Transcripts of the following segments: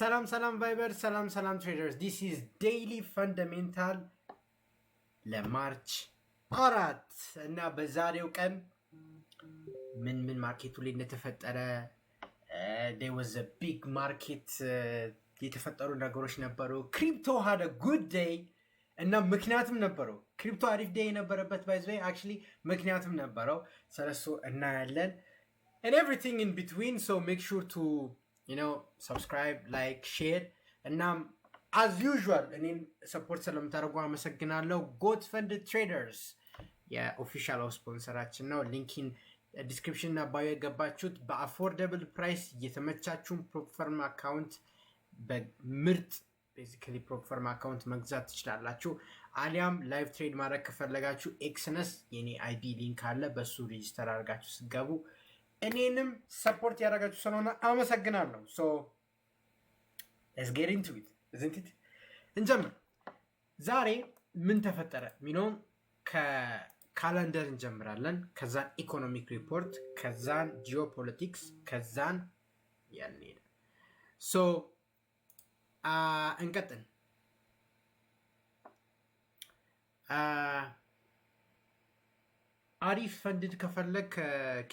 ሰላም ቫይበር ሰላም ትሬደርስ this is daily fundamental ለማርች 4 እና በዛሬው ቀን ምን ማርኬቱ ላይ እንደተፈጠረ there was a big market የተፈጠሩ ነገሮች ነበሩ ክሪፕቶ had a good day እና ምክንያቱም ነበረው ክሪፕቶ አሪፍ ዴይ የነበረበት by the way actually ምክንያቱም ነበረው ስለሱ እናያለን and everything in between so make sure to subscribe, like, share, and as usual, support ስለምታደርጉ አመሰግናለሁ Goat Funded Traders official sponsor link in description እና ባዮ የገባችሁት በአፎርደብል ፕራይስ የተመቻችሁን ፕሮፈርም አካውንት በምርጥ basically ፕሮፈርም አካውንት መግዛት ትችላላችሁ አሊያም ላይቭ ትሬድ ማድረግ ከፈለጋችሁ ኤክስነስ የኔ አይዲ ሊንክ አለ በሱ ሬጂስተር አድርጋችሁ ስገቡ እኔንም ሰፖርት ያደርጋችሁ ስለሆነ አመሰግናለሁ so let's get into it isn't it እንጀምር ዛሬ ምን ተፈጠረ ሚኖም ከካላንደር እንጀምራለን ከዛን ኢኮኖሚክ ሪፖርት ከዛን ጂኦፖለቲክስ ከዛን ያልኔ so እንቀጥል አሪፍ ፈንድድ ከፈለክ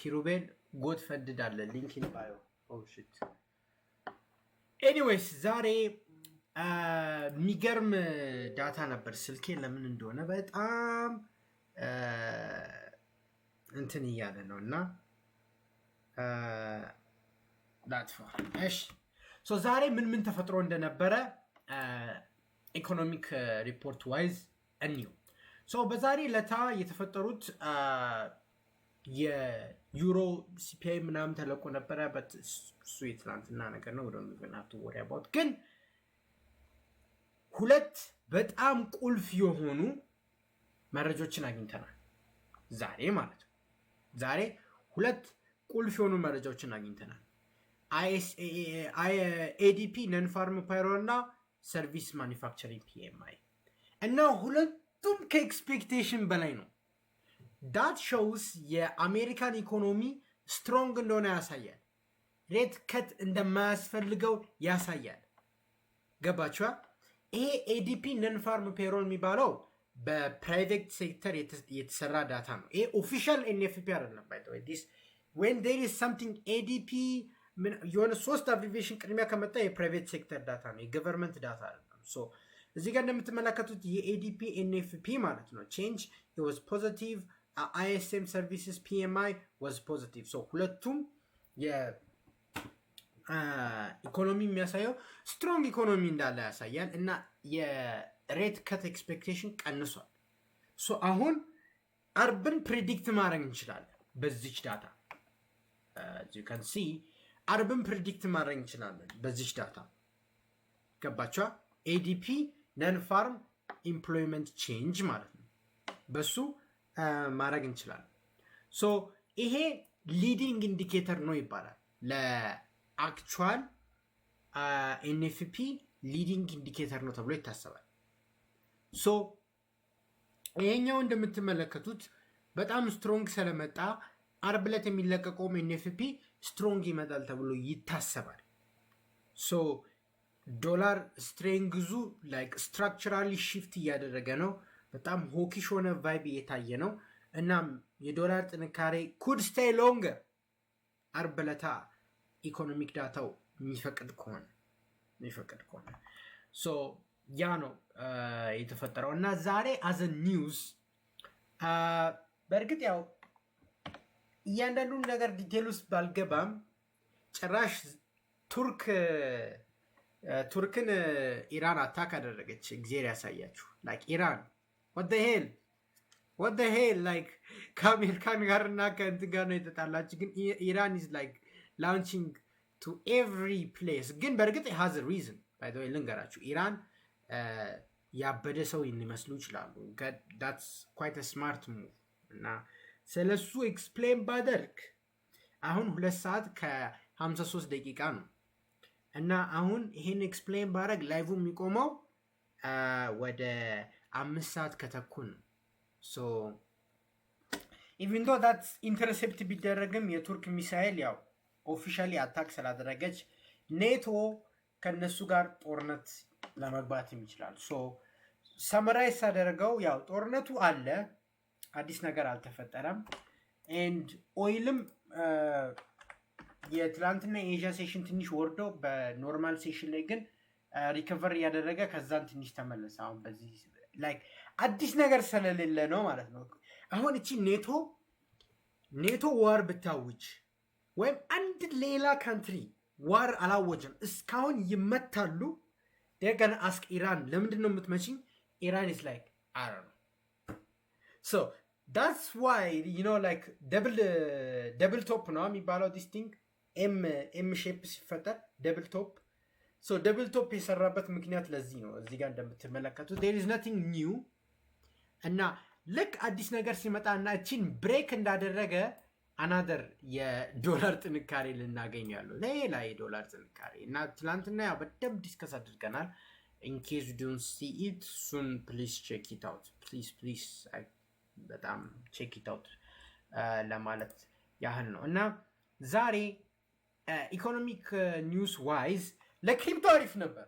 ኪሩቤል Goat Funded አለ ሊንክ ኢን ባዮ oh shit anyways ዛሬ ሚገርም ዳታ ነበር ስልኬ ለምን እንደሆነ በጣም እንትን ይያለ ነውና that's for እሺ so ዛሬ ምን ተፈጥሮ እንደነበረ ኢኮኖሚክ ሪፖርት ዋይዝ እንዩ so በዛሬ ለታ የተፈጠሩት የዩሮ ሲፒአይ ምናምን ተለቆ ነበር but ስዊትላንድና ነገር ነው ወደው ምክንያቱ ወሪያ about ግን ሁለት በጣም ቁልፍ የሆኑ መረጃዎችን አግኝተናል ዛሬ ማለት ነው ዛሬ ሁለት ቁልፍ የሆኑ መረጃዎችን አግኝተናል ADP non farm payroll እና ሰርቪስ ማኒፋክቸሪንግ PMI እና ሁለቱም ከኤክስፔክቴሽን በላይ ነው that shows የአሜሪካን ኢኮኖሚ ስትሮንግ እንደሆነ ያሳያል ሬት ከት እንደማያስፈልገው ያሳያል ገባችኋ ይሄ ADP non farm payroll የሚባለው በፕራይቬት ሴክተር የተሰራ ዳታ ነው ይሄ ኦፊሻል NFP አይደለም by the way this when there is something ADP የሆነ ሶስት አብሪቬሽን ቅድሚያ ከመጣ የፕራይቬት ሴክተር ዳታ ነው የገቨርንመንት ዳታ አይደለም so እዚህ ጋር እንደምትመለከቱት የADP NFP ማለት ነው change it was positive ISM services PMI was positive so ሁለቱም የኢኮኖሚ የሚያሳየው ስትሮንግ ኢኮኖሚ እንዳለ ያሳያል እና የሬት ከት ኤክስፔክቴሽን ቀንሷል so አሁን አርብን ፕሬዲክት ማድረግ እንችላለን በዚች ዳታ as you can see አርብን ፕሬዲክት ማድረግ እንችላለን በዚች ዳታ ገባችኋ ADP non farm employment change ማለት ነው በሱ ማድረግ እንችላለን so ይሄ ሊዲንግ ኢንዲኬተር ነው ይባላል ለአክቹዋል NFP ሊዲንግ ኢንዲኬተር ነው ተብሎ ይታሰባል so ይሄኛው እንደምትመለከቱት በጣም ስትሮንግ ስለመጣ አርብ ዕለት የሚለቀቀው NFP ስትሮንግ ይመጣል ተብሎ ይታሰባል so ዶላር ስትሬንግዙ ላይክ ስትራክቸራሊ ሺፍት እያደረገ ነው በጣም ሆኪሽ ሆነ ቫይብ እየታየ ነው እናም የዶላር ጥንካሬ could stay longer አርብ ዕለት ኢኮኖሚክ ዳታው የሚፈቅድ ከሆነ so ያ ነው የተፈጠረው እና ዛሬ as a news በእርግጥ ያው እያንዳንዱን ነገር ዲቴል ውስጥ ባልገባም ጭራሽ ቱርክን ኢራን አታክ አደረገች እግዚአብሔር ያሳያችሁ like ኢራን what the hell like ከአሜሪካን ጋርና ከእንትን ጋር ነው የተጣላች ግን ኢራን is like launching to every place ግን በእርግጥ it has a reason by the way ልንገራችሁ ኢራን ያበደ ሰው ይመስሉ ይችላሉ that's quite a smart move እና ስለሱ ኤክስፕሌን ባደርግ አሁን 2 ሰዓት ከ53 ደቂቃ ነው እና አሁን ይሄን ኤክስፕሌን ባደርግ ላይቭ የሚቆመው ወደ 5 ሰዓት ከተኩል so even though that's intercept ቢደረግም የቱርክ ሚሳኤል ያው ኦፊሻሊ አታክ ስላደረገች ኔቶ ከነሱ ጋር ጦርነት ለመግባት ይችላል። ሶ ሰመራይዝ አደረገው ያው ጦርነቱ አለ፣ አዲስ ነገር አልተፈጠረም። ኤንድ ኦይልም የትላንትና የኤዥያ ሴሽን ትንሽ ወርዶ በኖርማል ሴሽን ላይ ግን ሪከቨር እያደረገ ከዛን ትንሽ ተመለሰ። አሁን በዚህ ላይክ አዲስ ነገር ስለሌለ ነው ማለት ነው። አሁን እቺ ኔቶ ዋር ብታውጅ ወይም አንድ ሌላ ካንትሪ ዋር አላወጀም እስካሁን ይመታሉ። ደገና አስክ ኢራን ለምንድን ነው የምትመችኝ? ኢራን is like I don't know. So that's why you know like double top ነው የሚባለው this thing ኤም ሼፕ ሲፈጠር ደብል ቶፕ። ሶ ደብል ቶፕ የሰራበት ምክንያት ለዚህ ነው። እዚህ ጋር እንደምትመለከቱት there is nothing new እና ልክ አዲስ ነገር ሲመጣ እና እቺን ብሬክ እንዳደረገ አናደር የዶላር ጥንካሬ ልናገኛለሁ፣ ሌላ የዶላር ጥንካሬ እና ትላንትና ያው በደንብ ዲስከስ አድርገናል። in case you don't see it soon please check it out please በጣም check it out ለማለት ያህል ነው። እና ዛሬ ኢኮኖሚክ ኒውስ ዋይዝ ለክሪፕቶ አሪፍ ነበር።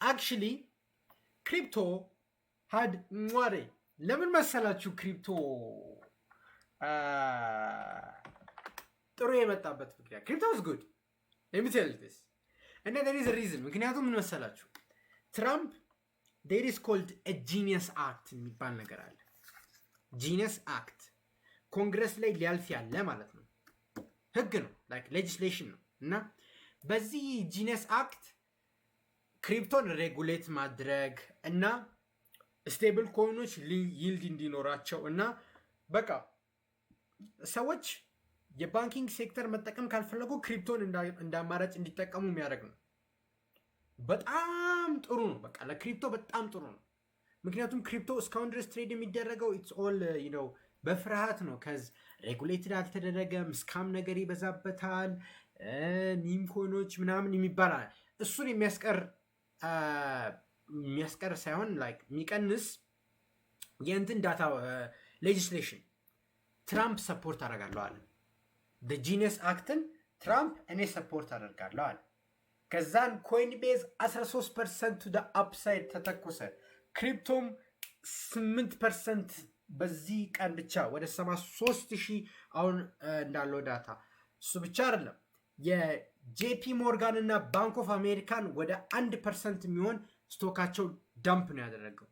አክቹሊ ክሪፕቶ had ሟሬ ለምን መሰላችሁ? ክሪፕቶ ጥሩ የመጣበት ምክንያት ክሪፕቶ is good let me tell you this and there is a reason። ምክንያቱም ምን መሰላችሁ? ትራምፕ there is called a genius act የሚባል ነገር አለ። genius act ኮንግረስ ላይ ሊያልፍ ያለ ማለት ነው፣ ህግ ነው ላይክ ሌጂስሌሽን ነው። እና በዚህ genius act ክሪፕቶን ሬጉሌት ማድረግ እና ስቴብል ኮይኖች ይልድ እንዲኖራቸው እና በቃ ሰዎች የባንኪንግ ሴክተር መጠቀም ካልፈለጉ ክሪፕቶን እንደ አማራጭ እንዲጠቀሙ የሚያደርግ ነው። በጣም ጥሩ ነው። በቃ ለክሪፕቶ በጣም ጥሩ ነው። ምክንያቱም ክሪፕቶ እስካሁን ድረስ ትሬድ የሚደረገው ኢትስ ኦል ዩ ኖ በፍርሃት ነው። ከዚ ሬጉሌትድ አልተደረገም፣ ስካም ነገር ይበዛበታል፣ ሚም ኮይኖች ምናምን የሚባል እሱን የሚያስቀር ሳይሆን ላይክ የሚቀንስ የእንትን ዳታ ሌጂስሌሽን ትራምፕ ሰፖርት አደርጋለሁ አለ። ጂኒየስ አክትን ትራምፕ እኔ ሰፖርት አደርጋለሁ አለ። ከዛን ኮይንቤዝ 13% ደ አፕሳይድ ተተኮሰ። ክሪፕቶም 8% በዚህ ቀን ብቻ ወደ 73,000 አሁን እንዳለው ዳታ። እሱ ብቻ አይደለም የጄፒ ሞርጋን እና ባንክ ኦፍ አሜሪካን ወደ 1% የሚሆን ስቶካቸው ዳምፕ ነው ያደረገው።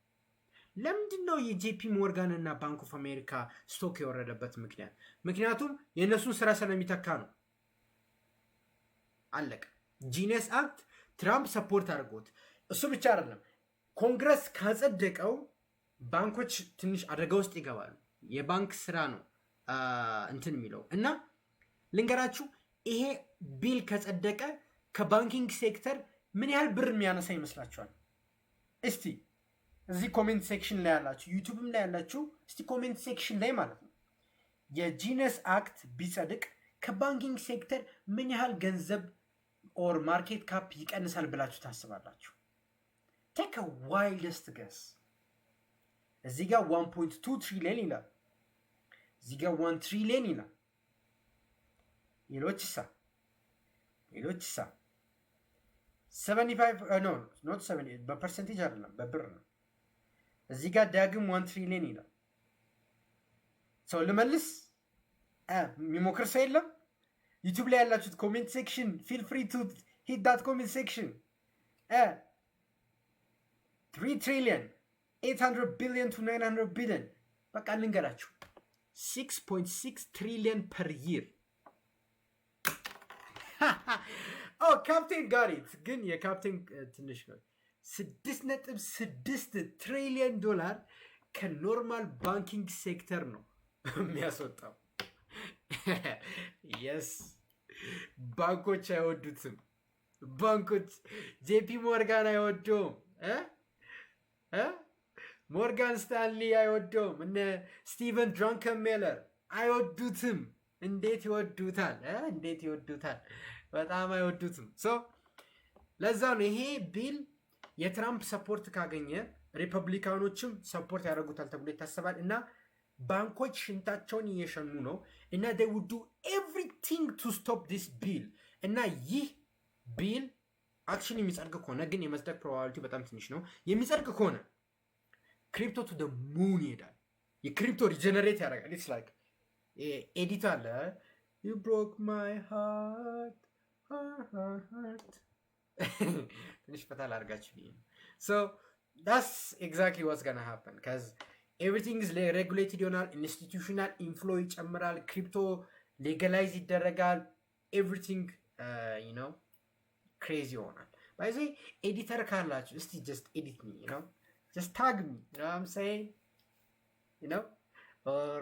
ለምንድን ነው የጄፒ ሞርጋን እና ባንክ ኦፍ አሜሪካ ስቶክ የወረደበት ምክንያት? ምክንያቱም የእነሱን ስራ ስለሚተካ ነው። አለቀ። ጂኒየስ አክት ትራምፕ ሰፖርት አድርጎት። እሱ ብቻ አይደለም ኮንግረስ ካጸደቀው ባንኮች ትንሽ አደጋ ውስጥ ይገባሉ። የባንክ ስራ ነው እንትን የሚለው እና ልንገራችሁ፣ ይሄ ቢል ከጸደቀ ከባንኪንግ ሴክተር ምን ያህል ብር የሚያነሳ ይመስላችኋል? እስቲ እዚህ ኮሜንት ሴክሽን ላይ ያላችሁ፣ ዩቲዩብም ላይ ያላችሁ እስቲ ኮሜንት ሴክሽን ላይ ማለት ነው የጂኒየስ አክት ቢጸድቅ ከባንኪንግ ሴክተር ምን ያህል ገንዘብ ኦር ማርኬት ካፕ ይቀንሳል ብላችሁ ታስባላችሁ? ቴክ አ ዋይልደስት ገስ። እዚህ ጋር 1.2 ትሪሊየን ይላል፣ እዚህ ጋር 1 ትሪሊየን ይላል። ሌሎች ሳ 75 ኖ ኖት 70 በፐርሰንቴጅ አይደለም በብር ነው። እዚህ ጋር ዳግም 1 ትሪሊየን ይላል። ሰው ልመልስ የሚሞክር ሰው የለም? ዩቲዩብ ላይ ያላችሁት ኮሜንት ሴክሽን ፊል ፍሪ ቱ ሂት ዳት ኮሜንት ሴክሽን 3 ትሪሊየን 800 ቢሊዮን ቱ 900 ቢሊዮን በቃ ልንገራችሁ 6.6 ትሪሊየን ፐር ይር። ካፕቴን ጋሪት ግን የካፕቴን ትንሽ ነው። 6.6 ትሪሊየን ዶላር ከኖርማል ባንኪንግ ሴክተር ነው የሚያስወጣው። የስ ባንኮች አይወዱትም። ባንኮች ጄፒ ሞርጋን አይወደውም፣ ሞርጋን ስታንሊ አይወደውም፣ እነ ስቲቨን ድራንከን ሜለር አይወዱትም። እንዴት ይወዱታል? እንዴት ይወዱታል? በጣም አይወዱትም። ለዛ ነው ይሄ ቢል የትራምፕ ሰፖርት ካገኘ ሪፐብሊካኖችም ሰፖርት ያደርጉታል ተብሎ ይታሰባል። እና ባንኮች ሽንታቸውን እየሸኑ ነው እና they would do everything to stop this bill። እና ይህ ቢል አክቹሊ የሚጸድቅ ከሆነ ግን የመጽደቅ ፕሮባቢሊቲ በጣም ትንሽ ነው። የሚጸድቅ ከሆነ ክሪፕቶ ቱ ደ ሙን ይሄዳል። የክሪፕቶ ሪጀነሬት ያደርጋል። ኢትስ ላይክ ኤዲት አለ ዩ ብሮክ ማይ ሃርት ትንሽ ፈታ ላድርጋችሁ ብዬ ነው። ሶ ዳትስ ኤግዛክትሊ ዋትስ ገና ሃፐን ካዝ ኤቭሪቲንግ ኢዝ ሬጉሌትድ ይሆናል። ኢንስቲቱሽናል ኢንፍሎ ይጨምራል። ክሪፕቶ ሌጋላይዝ ይደረጋል። ኤቭሪቲንግ ዩ ኖ ክሬዚ ይሆናል። ባይ ዘ ኤዲተር ካላችሁ እስቲ ጀስት ኤዲት ሚ ዩ ኖ ጀስት ታግ ሚ ዩ ኖ ዋት አም ሴይንግ ዩ ኖ ኦር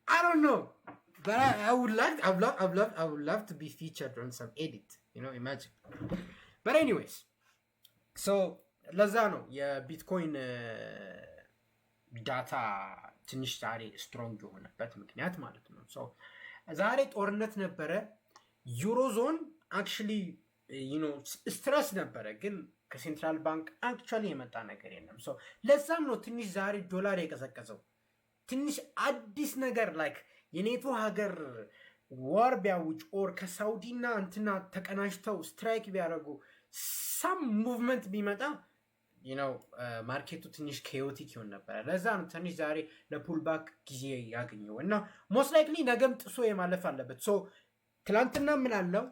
I don't know, but I would love to be featured on some edit, you know, imagine. But anyways, so ለዛ ነው የቢትኮይን ዳታ ትንሽ ዛሬ ስትሮንግ የሆነበት ምክንያት ማለት ነው። ሶ ዛሬ ጦርነት ነበረ። ዩሮዞን አክቹሊ ዩ ኖ ስትረስ ነበረ፣ ግን ከሴንትራል ባንክ አክቹሊ የመጣ ነገር የለም። ሶ ለዛም ነው ትንሽ ዛሬ ዶላር የቀዘቀዘው። ትንሽ አዲስ ነገር ላይክ የኔቶ ሀገር ዋር ቢያውጭ ኦር ከሳውዲና እንትና ተቀናጅተው ስትራይክ ቢያደርጉ ሳም ሙቭመንት ቢመጣ ማርኬቱ ትንሽ ኬዮቲክ ይሆን ነበረ። ለዛ ነው ትንሽ ዛሬ ለፑልባክ ጊዜ ያገኘው እና ሞስት ላይክሊ ነገም ጥሶ የማለፍ አለበት። ሶ ትላንትና ምን አለው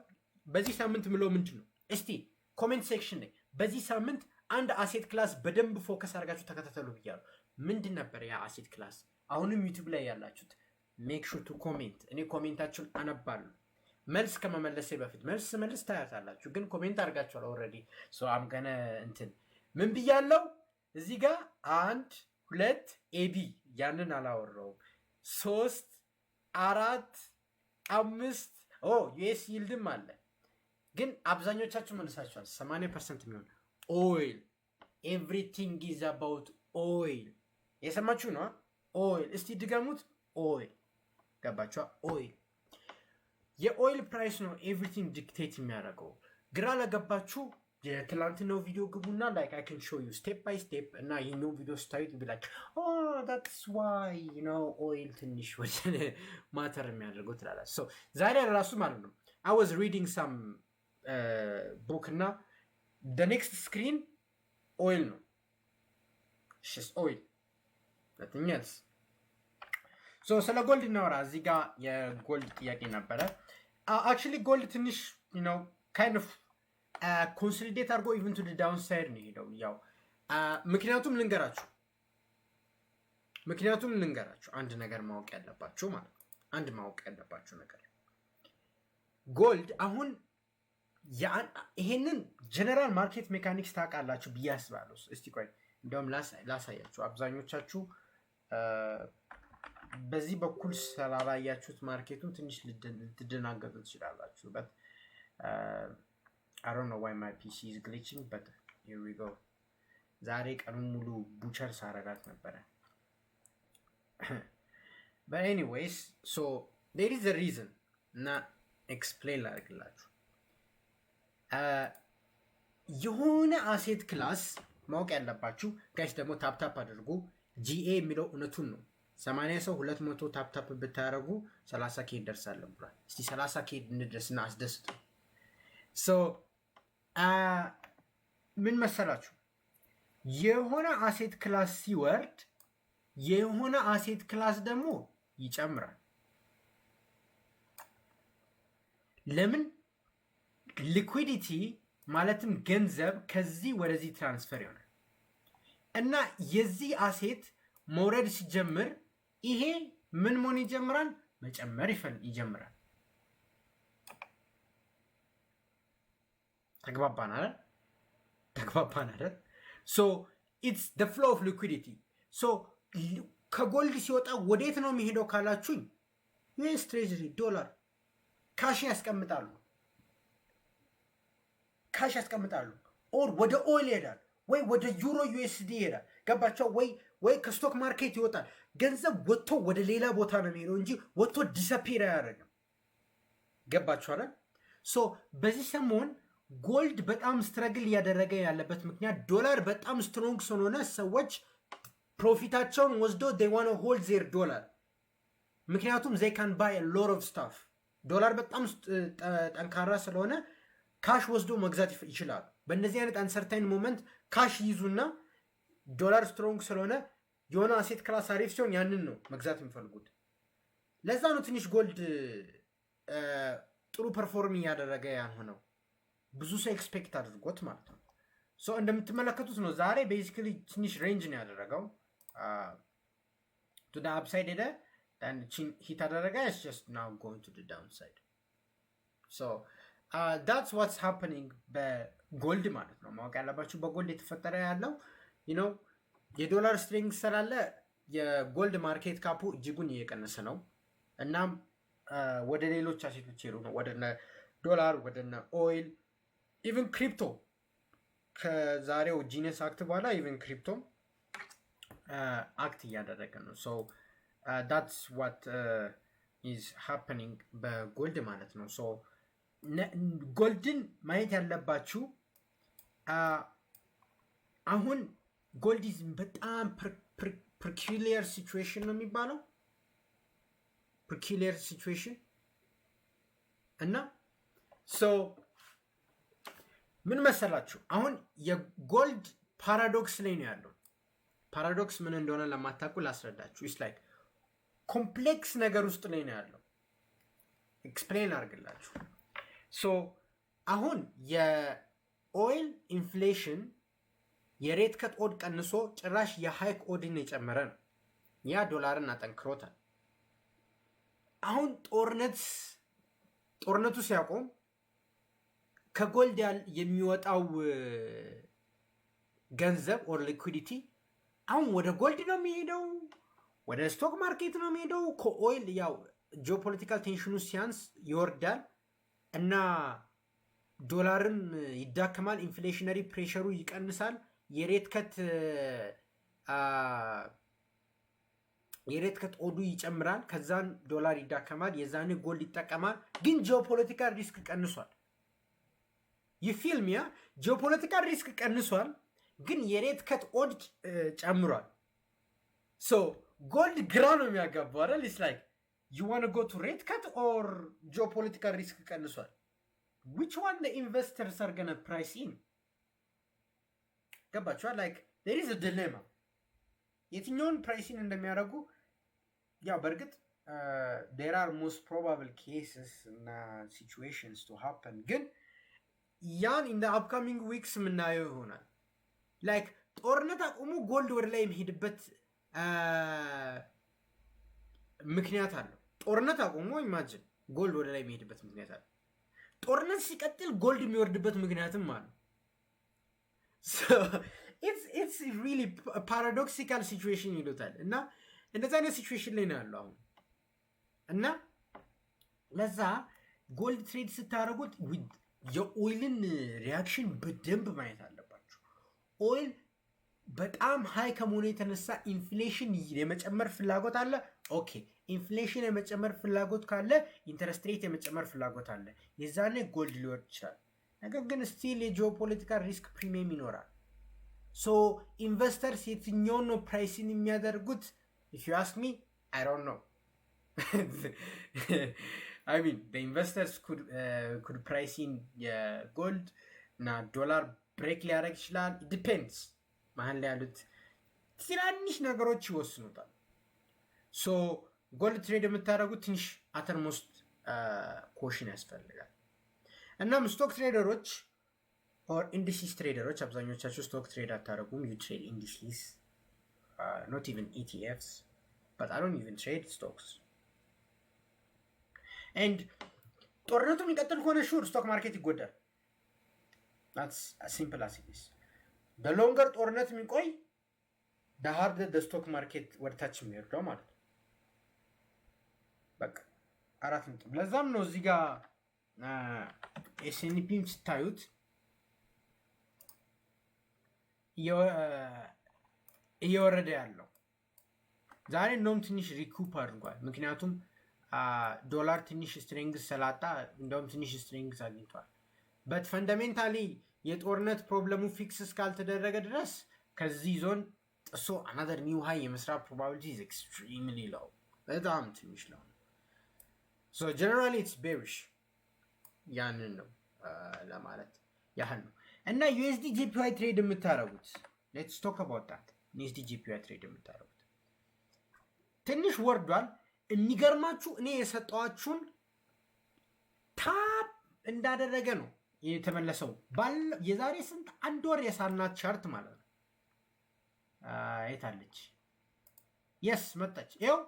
በዚህ ሳምንት ምለው ምንድን ነው? እስቲ ኮሜንት ሴክሽን ላይ በዚህ ሳምንት አንድ አሴት ክላስ በደንብ ፎከስ አድርጋችሁ ተከታተሉ ብያለሁ። ምንድን ነበር ያ አሴት ክላስ? አሁንም ዩቲዩብ ላይ ያላችሁት ሜክ ሹር ቱ ኮሜንት። እኔ ኮሜንታችሁን አነባለሁ መልስ ከመመለሴ በፊት። መልስ ስመልስ ታያታላችሁ፣ ግን ኮሜንት አድርጋችኋል ኦልሬዲ። ሶ አም ገነ እንትን ምን ብያለው እዚህ ጋር 1 2 ኤቢ ያንን አላወራውም። 3 4 5 ዩኤስ ይልድም አለ፣ ግን አብዛኞቻችሁ መልሳችኋል። 80% የሚሆን ኦይል ኤቭሪቲንግ ኢዝ አባውት ኦይል። የሰማችሁ ነው ኦይል። እስቲ ድገሙት ኦይል። ገባችኋ? ኦይል የኦይል ፕራይስ ነው ኤቭሪቲንግ ዲክቴት የሚያደርገው። ግራ ለገባችሁ የትላንትናው ቪዲዮ ግቡና ላይክ አይ ካን ሾው ዩ ስቴፕ ባይ ስቴፕ እና ይህኛው ቪዲዮ ስታዩት ቢላክ that's why ኦይል ትንሽ ወደ ማተር የሚያደርገው ትላላችሁ። ሶ ዛሬ ራሱ ማለት ነው I was reading some book እና the next screen ኦይል ነው። just oil nothing else. ሶ ስለ ጎልድ እናወራ። እዚህ ጋር የጎልድ ጥያቄ ነበረ። አክቹሊ ጎልድ ትንሽ kind of ኮንሶሊዴት አድርጎ ኢቨን ቱ ዳውን ሳይድ ነው ሄደው። ያው ምክንያቱም ልንገራችሁ አንድ ነገር ማወቅ ያለባችሁ ማለት ነው። አንድ ማወቅ ያለባችሁ ነገር ጎልድ አሁን ይሄንን ጀነራል ማርኬት ሜካኒክስ ታውቃላችሁ ብዬ አስባለሁ። እስቲ ቆይ እንደውም ላሳያችሁ። አብዛኞቻችሁ በዚህ በኩል ስላላያችሁት ማርኬቱን ትንሽ ልትደናገጡ ትችላላችሁ። but I don't know why my PC is glitching, but here we go. ዛሬ ቀኑን ሙሉ ቡቸር ሳረጋት ነበረ። but anyways, so there is a reason እና explain ላድርግላችሁ። የሆነ አሴት ክላስ ማወቅ ያለባችሁ ጋይስ፣ ደግሞ ታፕታፕ አድርጉ። ጂኤ የሚለው እውነቱን ነው። 80 ሰው 200 ታፕታፕ ብታደርጉ 30k እንደርሳለን ብሏል። እስቲ 30k እንደርስና አስደስቱ። ሶ ምን መሰላችሁ፣ የሆነ አሴት ክላስ ሲወርድ የሆነ አሴት ክላስ ደግሞ ይጨምራል። ለምን? ሊኩዊዲቲ ማለትም ገንዘብ ከዚህ ወደዚህ ትራንስፈር ይሆናል እና የዚህ አሴት መውረድ ሲጀምር ይሄ ምን መሆን ይጀምራል? መጨመር ይጀምራል። ተግባባን አይደል? ሶ ኢትስ the flow of liquidity. ሶ ከጎልድ ሲወጣ ወዴት ነው የሚሄደው ካላችሁኝ፣ ዩኤስ ትሬጀሪ ዶላር ካሽ ያስቀምጣሉ ኦር ወደ ኦይል ይሄዳል ወይ ወደ ዩሮ ዩኤስዲ ይሄዳል። ገባቸው ወይ ከስቶክ ማርኬት ይወጣል። ገንዘብ ወጥቶ ወደ ሌላ ቦታ ነው የሚሄደው እንጂ ወጥቶ ዲስአፒር አያደርግም። ገባቸው አይደል? ሶ በዚህ ሰሞን ጎልድ በጣም ስትረግል እያደረገ ያለበት ምክንያት ዶላር በጣም ስትሮንግ ስለሆነ ሰዎች ፕሮፊታቸውን ወስዶ they want to hold their dollar። ምክንያቱም they can buy a lot of stuff። ዶላር በጣም ጠንካራ ስለሆነ ካሽ ወስዶ መግዛት ይችላሉ። በእነዚህ አይነት አንሰርታይን ሞመንት ካሽ ይዙና ዶላር ስትሮንግ ስለሆነ የሆነ አሴት ክላስ አሪፍ ሲሆን ያንን ነው መግዛት የሚፈልጉት። ለዛ ነው ትንሽ ጎልድ ጥሩ ፐርፎርም እያደረገ ያልሆነው ብዙ ሰው ኤክስፔክት አድርጎት ማለት ነው። ሶ እንደምትመለከቱት ነው ዛሬ ቤዚካሊ ትንሽ ሬንጅ ነው ያደረገው። ቱ ደ አፕሳይድ ሄደ ሂት አደረገ። ኢትስ ጀስት ናው ጎይንግ ቱ ደ ዳውንሳይድ። ሶ that's what's happening በጎልድ ማለት ነው። ማወቅ ያለባችሁ በጎልድ የተፈጠረ ያለው የዶላር ስትሪንግ ስላለ የጎልድ ማርኬት ካፑ እጅጉን እየቀነሰ ነው። እናም ወደ ሌሎች አሴቶች ሄዱ ነው፣ ወደ ዶላር፣ ወደ ኦይል፣ ኢቨን ክሪፕቶ ከዛሬው ጂነስ አክት በኋላ ኢቨን ክሪፕቶ አክት እያደረገ ነው። ሶ that's what is happening በጎልድ ማለት ነው። ሶ ጎልድን ማየት ያለባችሁ አሁን ጎልድ ኢዝ በጣም ፐርኪሊየር ሲቹዌሽን ነው የሚባለው፣ ፐርኪሊየር ሲቹዌሽን እና ሶ ምን መሰላችሁ አሁን የጎልድ ፓራዶክስ ላይ ነው ያለው። ፓራዶክስ ምን እንደሆነ ለማታውቁ ላስረዳችሁ። ኢትስ ላይክ ኮምፕሌክስ ነገር ውስጥ ላይ ነው ያለው። ኤክስፕሌን አድርግላችሁ። ሶ አሁን የኦይል ኢንፍሌሽን የሬት ከት ኦድ ቀንሶ ጭራሽ የሃይክ ኦድን የጨመረ ነው። ያ ዶላርን አጠንክሮታል። አሁን ጦርነቱ ሲያቆም ከጎልድ የሚወጣው ገንዘብ ኦር ሊኩዊዲቲ አሁን ወደ ጎልድ ነው የሚሄደው፣ ወደ ስቶክ ማርኬት ነው የሚሄደው። ከኦይል ያው ጂኦፖለቲካል ቴንሽኑ ሲያንስ ይወርዳል እና ዶላርም ይዳከማል፣ ኢንፍሌሽነሪ ፕሬሸሩ ይቀንሳል፣ የሬት ከት ኦዱ ይጨምራል፣ ከዛን ዶላር ይዳከማል፣ የዛኔ ጎልድ ይጠቀማል። ግን ጂኦፖለቲካል ሪስክ ቀንሷል። ይፊልሚያ ጂኦፖለቲካል ሪስክ ቀንሷል፣ ግን የሬት ከት ኦድ ጨምሯል። ሶ ጎልድ ግራ ነው የሚያጋባው አይደል? ኢትስ ላይክ you want to go to rate cut or geopolitical risk ቀንሷል? which one the investors are going to price in? ገባችኋል? like there is a dilemma። የትኛውን ፕራይሲን እንደሚያደርጉ ያው በእርግጥ there are most probable cases እና situations to happen፣ ግን ያን in the upcoming weeks የምናየው ይሆናል። like ጦርነት አቁሙ ጎልድ ወደ ላይ የሚሄድበት ምክንያት አለው። ጦርነት አቁሞ ኢማጂን ጎልድ ወደ ላይ የሚሄድበት ምክንያት አለ። ጦርነት ሲቀጥል ጎልድ የሚወርድበት ምክንያትም አለ። it's really a paradoxical situation ይሉታል። እና እንደዛ አይነት ሲቹዌሽን ላይ ነው ያለው አሁን። እና ለዛ ጎልድ ትሬድ ስታደርጉት የኦይልን ሪያክሽን በደንብ ማየት አለባችሁ። ኦይል በጣም ሃይ ከመሆኑ የተነሳ ኢንፍሌሽን የመጨመር ፍላጎት አለ። ኦኬ ኢንፍሌሽን የመጨመር ፍላጎት ካለ ኢንተረስት ሬት የመጨመር ፍላጎት አለ። የዛኔ ጎልድ ሊወርድ ይችላል። ነገር ግን ስቲል የጂኦፖለቲካል ሪስክ ፕሪሚየም ይኖራል። ሶ ኢንቨስተርስ የትኛውን ነው ፕራይሲን የሚያደርጉት? if you ask me I don't know። I mean the investors could price in የጎልድ እና ዶላር ብሬክ ሊያደርግ ይችላል። it depends መሀል ላይ ያሉት ትናንሽ ነገሮች ይወስኑታል። ሶ ጎልድ ትሬድ የምታደርጉት ትንሽ አተርሞስት ኮሽን ያስፈልጋል። እናም ስቶክ ትሬደሮች ኦር ኢንዲሲስ ትሬደሮች አብዛኞቻችሁ ስቶክ ትሬድ አታደርጉም። ዩ ትሬድ ኢንዲሲስ not even ETFs, but I don't even trade stocks። and ጦርነቱ የሚቀጥል ከሆነ ሹር ስቶክ ማርኬት ይጎዳል። that's as simple as it is። the longer ጦርነት የሚቆይ the harder the stock market ወደታች የሚወርደው ማለት ነው። በቃ አራት ነጥብ። ለዛም ነው እዚህ ጋር ኤስኤንፒም ስታዩት እየወረደ ያለው ዛሬ እንደውም ትንሽ ሪኩፕ አድርጓል። ምክንያቱም ዶላር ትንሽ ስትሬንግዝ ስላጣ እንደውም ትንሽ ስትሬንግዝ አግኝቷል። በት ፈንዳሜንታሊ የጦርነት ፕሮብለሙ ፊክስ እስካልተደረገ ድረስ ከዚህ ዞን ጥሶ አናዘር ኒው ሃይ የመስራት ፕሮባቢሊቲ ኢዝ ኤክስትሪምሊ ሎው፣ በጣም ትንሽ ነው። ሶ ጀነራሊ ኢትስ ቤሪሽ። ያንን ነው ለማለት ያህል ነው። እና ዩኤስዲ ጂፒዋይ ትሬድ የምታረጉት ሌትስ ቶክ አባውት ዳት። ዩኤስዲ ጂፒዋይ ትሬድ የምታረጉት ትንሽ ወርዷል። የሚገርማችሁ እኔ የሰጠዋችሁን ታፕ እንዳደረገ ነው የተመለሰው። የዛሬ ስንት አንድ ወር የሳናት ቻርት ማለት ነው። የታለች? የስ መጣች። ይኸው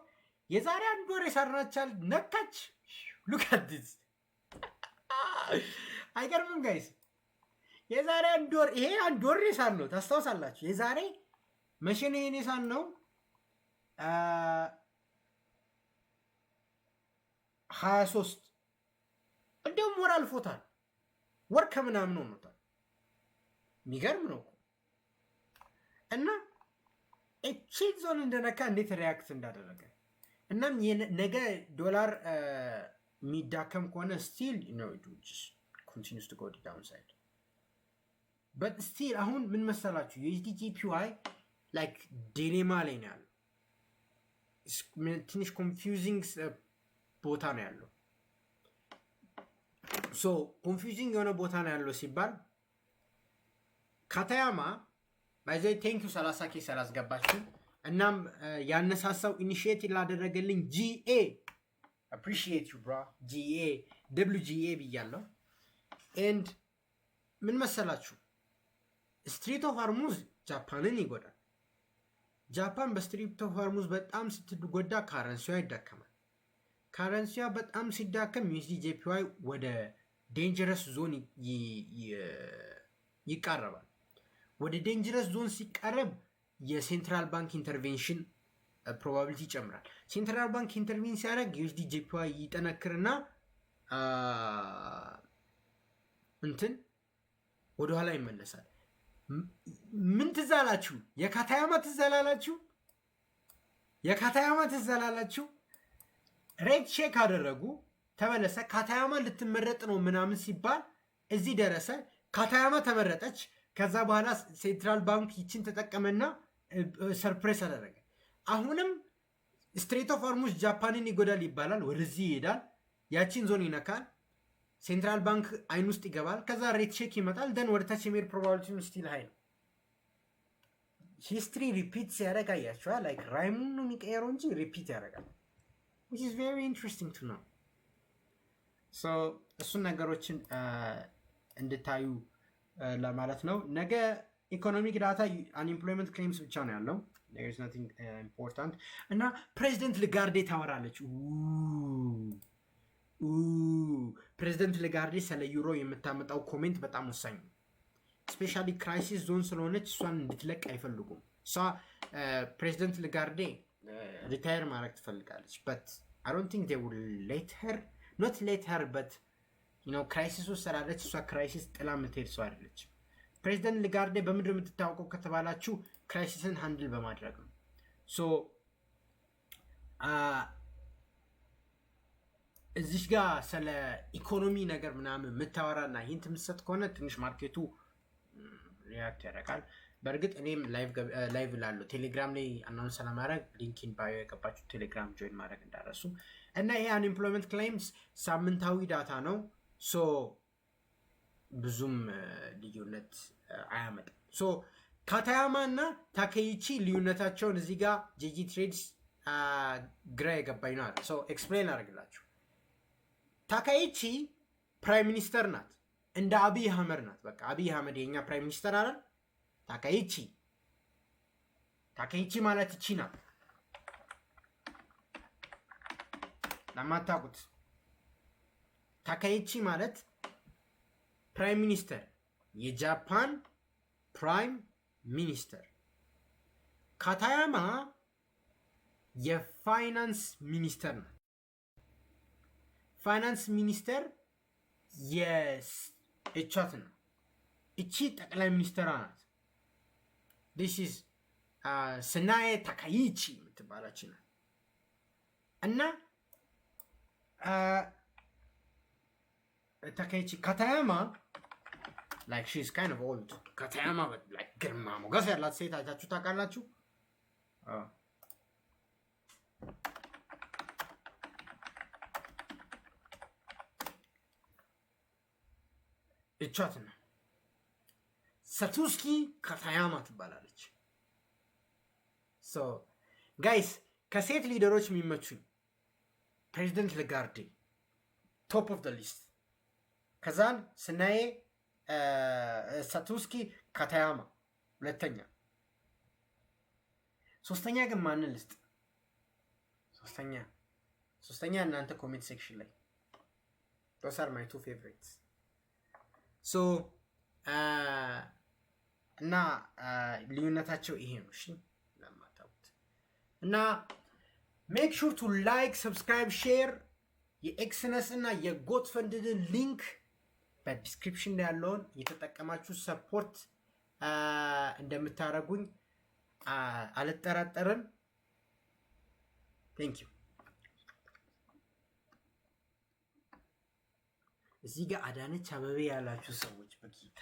የዛሬ አንድ ወር የሳናት ቻርት ነካች። ሉክ አት ዲስ። አይገርምም ጋይስ? የዛሬ አንድ ወር ይሄ አንድ ወር የሳን ነው። ታስታውሳላችሁ? የዛሬ መቼ ነው ይሄን የሳን ነው? 23 እንደውም ወር አልፎታል። ወር ከምናምን ሆኖታል። የሚገርም ነው እና እቺን ዞን እንደነካ እንዴት ሪያክት እንዳደረገ እናም ነገ ዶላር የሚዳከም ከሆነ ስቲል ኮንቲኒውስ ቱ ጎ ዳውን ሳይድ በት ስቲል አሁን ምን መሰላችሁ ዩኤስዲ ጂፒዋይ ላይክ ዲሌማ ላይ ነው ያለው። ትንሽ ኮንፊውዚንግ ቦታ ነው ያለው። ሶ ኮንፊውዚንግ የሆነ ቦታ ነው ያለው ሲባል ካታያማ ባይዘይ ቴንክ ዩ 30 ኬ ስላስገባችሁ እናም ያነሳሳው ኢኒሺዬት ላደረገልኝ ጂኤ አፕሪሺየት ዩ ብራ ጂኤ ደብሊውጂኤ ብያለሁ። ኤንድ ምን መሰላችሁ ስትሪት ኦፍ ሆርሙዝ ጃፓንን ይጎዳል። ጃፓን በስትሪት ኦፍ ሆርሙዝ በጣም ስትጎዳ ካረንሲዋ ይዳከማል። ካረንሲዋ በጣም ሲዳከም ዩኤስዲ ጂፒዋይ ወደ ዴንጀረስ ዞን ይቃረባል። ወደ ዴንጀረስ ዞን ሲቃረብ የሴንትራል ባንክ ኢንተርቬንሽን ፕሮባቢሊቲ ይጨምራል። ሴንትራል ባንክ ኢንተርቬን ሲያደርግ ዩኤስዲ ጂፒዋይ ይጠነክርና እንትን ወደኋላ ይመለሳል። ምን ትዝ አላችሁ? የካታያማ ትዝ አላላችሁ? የካታያማ ትዝ አላላችሁ? ሬት ቼክ አደረጉ፣ ተመለሰ። ካታያማ ልትመረጥ ነው ምናምን ሲባል እዚህ ደረሰ። ካታያማ ተመረጠች። ከዛ በኋላ ሴንትራል ባንክ ይችን ተጠቀመና ሰርፕሬስ አደረገ። አሁንም ስትሬት ኦፍ ሆርሙዝ ጃፓንን ይጎዳል ይባላል። ወደዚህ ይሄዳል፣ ያችን ዞን ይነካል። ሴንትራል ባንክ አይን ውስጥ ይገባል። ከዛ ሬት ቼክ ይመጣል። ደን ወደ ታች የሚሄድ ፕሮባቢሊቲውን ስቲል ሃይ ነው። ሂስትሪ ሪፒት ሲያደርግ አያችኋል። ላይክ ራይሙን ነው የሚቀየረው እንጂ ሪፒት ያደርጋል። which is very interesting to know. so እሱን ነገሮችን እንድታዩ ለማለት ነው። ነገ ኢኮኖሚክ ዳታ አንኤምፕሎይመንት ክሌምስ ብቻ ነው ያለው። there is nothing important እና ፕሬዚደንት ልጋርዴ ታወራለች። ፕሬዚደንት ልጋርዴ ስለ ዩሮ የምታመጣው ኮሜንት በጣም ወሳኝ ነው። ስፔሻሊ ክራይሲስ ዞን ስለሆነች እሷን እንድትለቅ አይፈልጉም። እሷ ፕሬዚደንት ልጋርዴ ሪታየር ማድረግ ትፈልጋለች። but I don't think they will let her, not let her, but ክራይሲስ ውስጥ ስላለች እሷ ክራይሲስ ጥላ የምትሄድ ሰው አይደለች። ፕሬዚደንት ልጋርዴ በምድር የምትታወቀው ከተባላችሁ ክራይሲስን ሃንድል በማድረግ ነው። ሶ እዚህ ጋር ስለ ኢኮኖሚ ነገር ምናምን የምታወራና ሂንት የምትሰጥ ከሆነ ትንሽ ማርኬቱ ሪያክት ያደርጋል። በእርግጥ እኔም ላይቭ ላለው ቴሌግራም ላይ አናውንስ ለማድረግ ሊንኪን ባዮ የገባችሁ ቴሌግራም ጆይን ማድረግ እንዳረሱ እና ይሄ አንኤምፕሎይመንት ክሌምስ ሳምንታዊ ዳታ ነው። ሶ ብዙም ልዩነት አያመጣም። ሶ ካታያማ እና ታኬይቺ ልዩነታቸውን እዚህ ጋር ጄጂ ትሬድስ ግራ የገባኝ ነው አለ። ሶ ኤክስፕሌን አደርግላችሁ። ታኬይቺ ፕራይም ሚኒስተር ናት፣ እንደ አብይ አህመድ ናት። በቃ አብይ አህመድ የኛ ፕራይም ሚኒስተር አለ። ታኬይቺ ማለት እቺ ናት። ለማታውቁት ታኬይቺ ማለት ፕራይም ሚኒስተር፣ የጃፓን ፕራይም ሚኒስተር። ካታያማ የፋይናንስ ሚኒስተር ናት። ፋይናንስ ሚኒስተር የእቻት ነው። እቺ ጠቅላይ ሚኒስተር ናት። this is ስናዬ ታካይቺ የምትባላች ናት እና ታካይቺ ካታያማ like she is kind of old. ካታያማ like ግርማ ሞገስ ያላት ሴት አይታችሁ ታውቃላችሁ? እቻት ነው። ሳቱስኪ ካታያማ ትባላለች። ሶ ጋይስ ከሴት ሊደሮች የሚመቹኝ ፕሬዚደንት ለጋርዴ ቶፕ ኦፍ ደ ሊስት። ከዛን ስናዬ ሳቱስኪ ካታያማ ሁለተኛ። ሶስተኛ ግን ማንን ልስጥ? ሶስተኛ እናንተ ኮሜንት ሴክሽን ላይ those are my 2 favorites. ሶ እና ልዩነታቸው ይሄ ነው። እሺ ለማታውቁት እና ሜክ ሹር ቱ ላይክ ሰብስክራይብ ሼር። የኤክስነስ እና የጎት ፈንድን ሊንክ በዲስክሪፕሽን ላይ ያለውን እየተጠቀማችሁ ሰፖርት እንደምታረጉኝ አልጠራጠርም። ቴንክ ዩ። እዚህ ጋር አዳነች አበቤ ያላችሁ ሰዎች በጌታ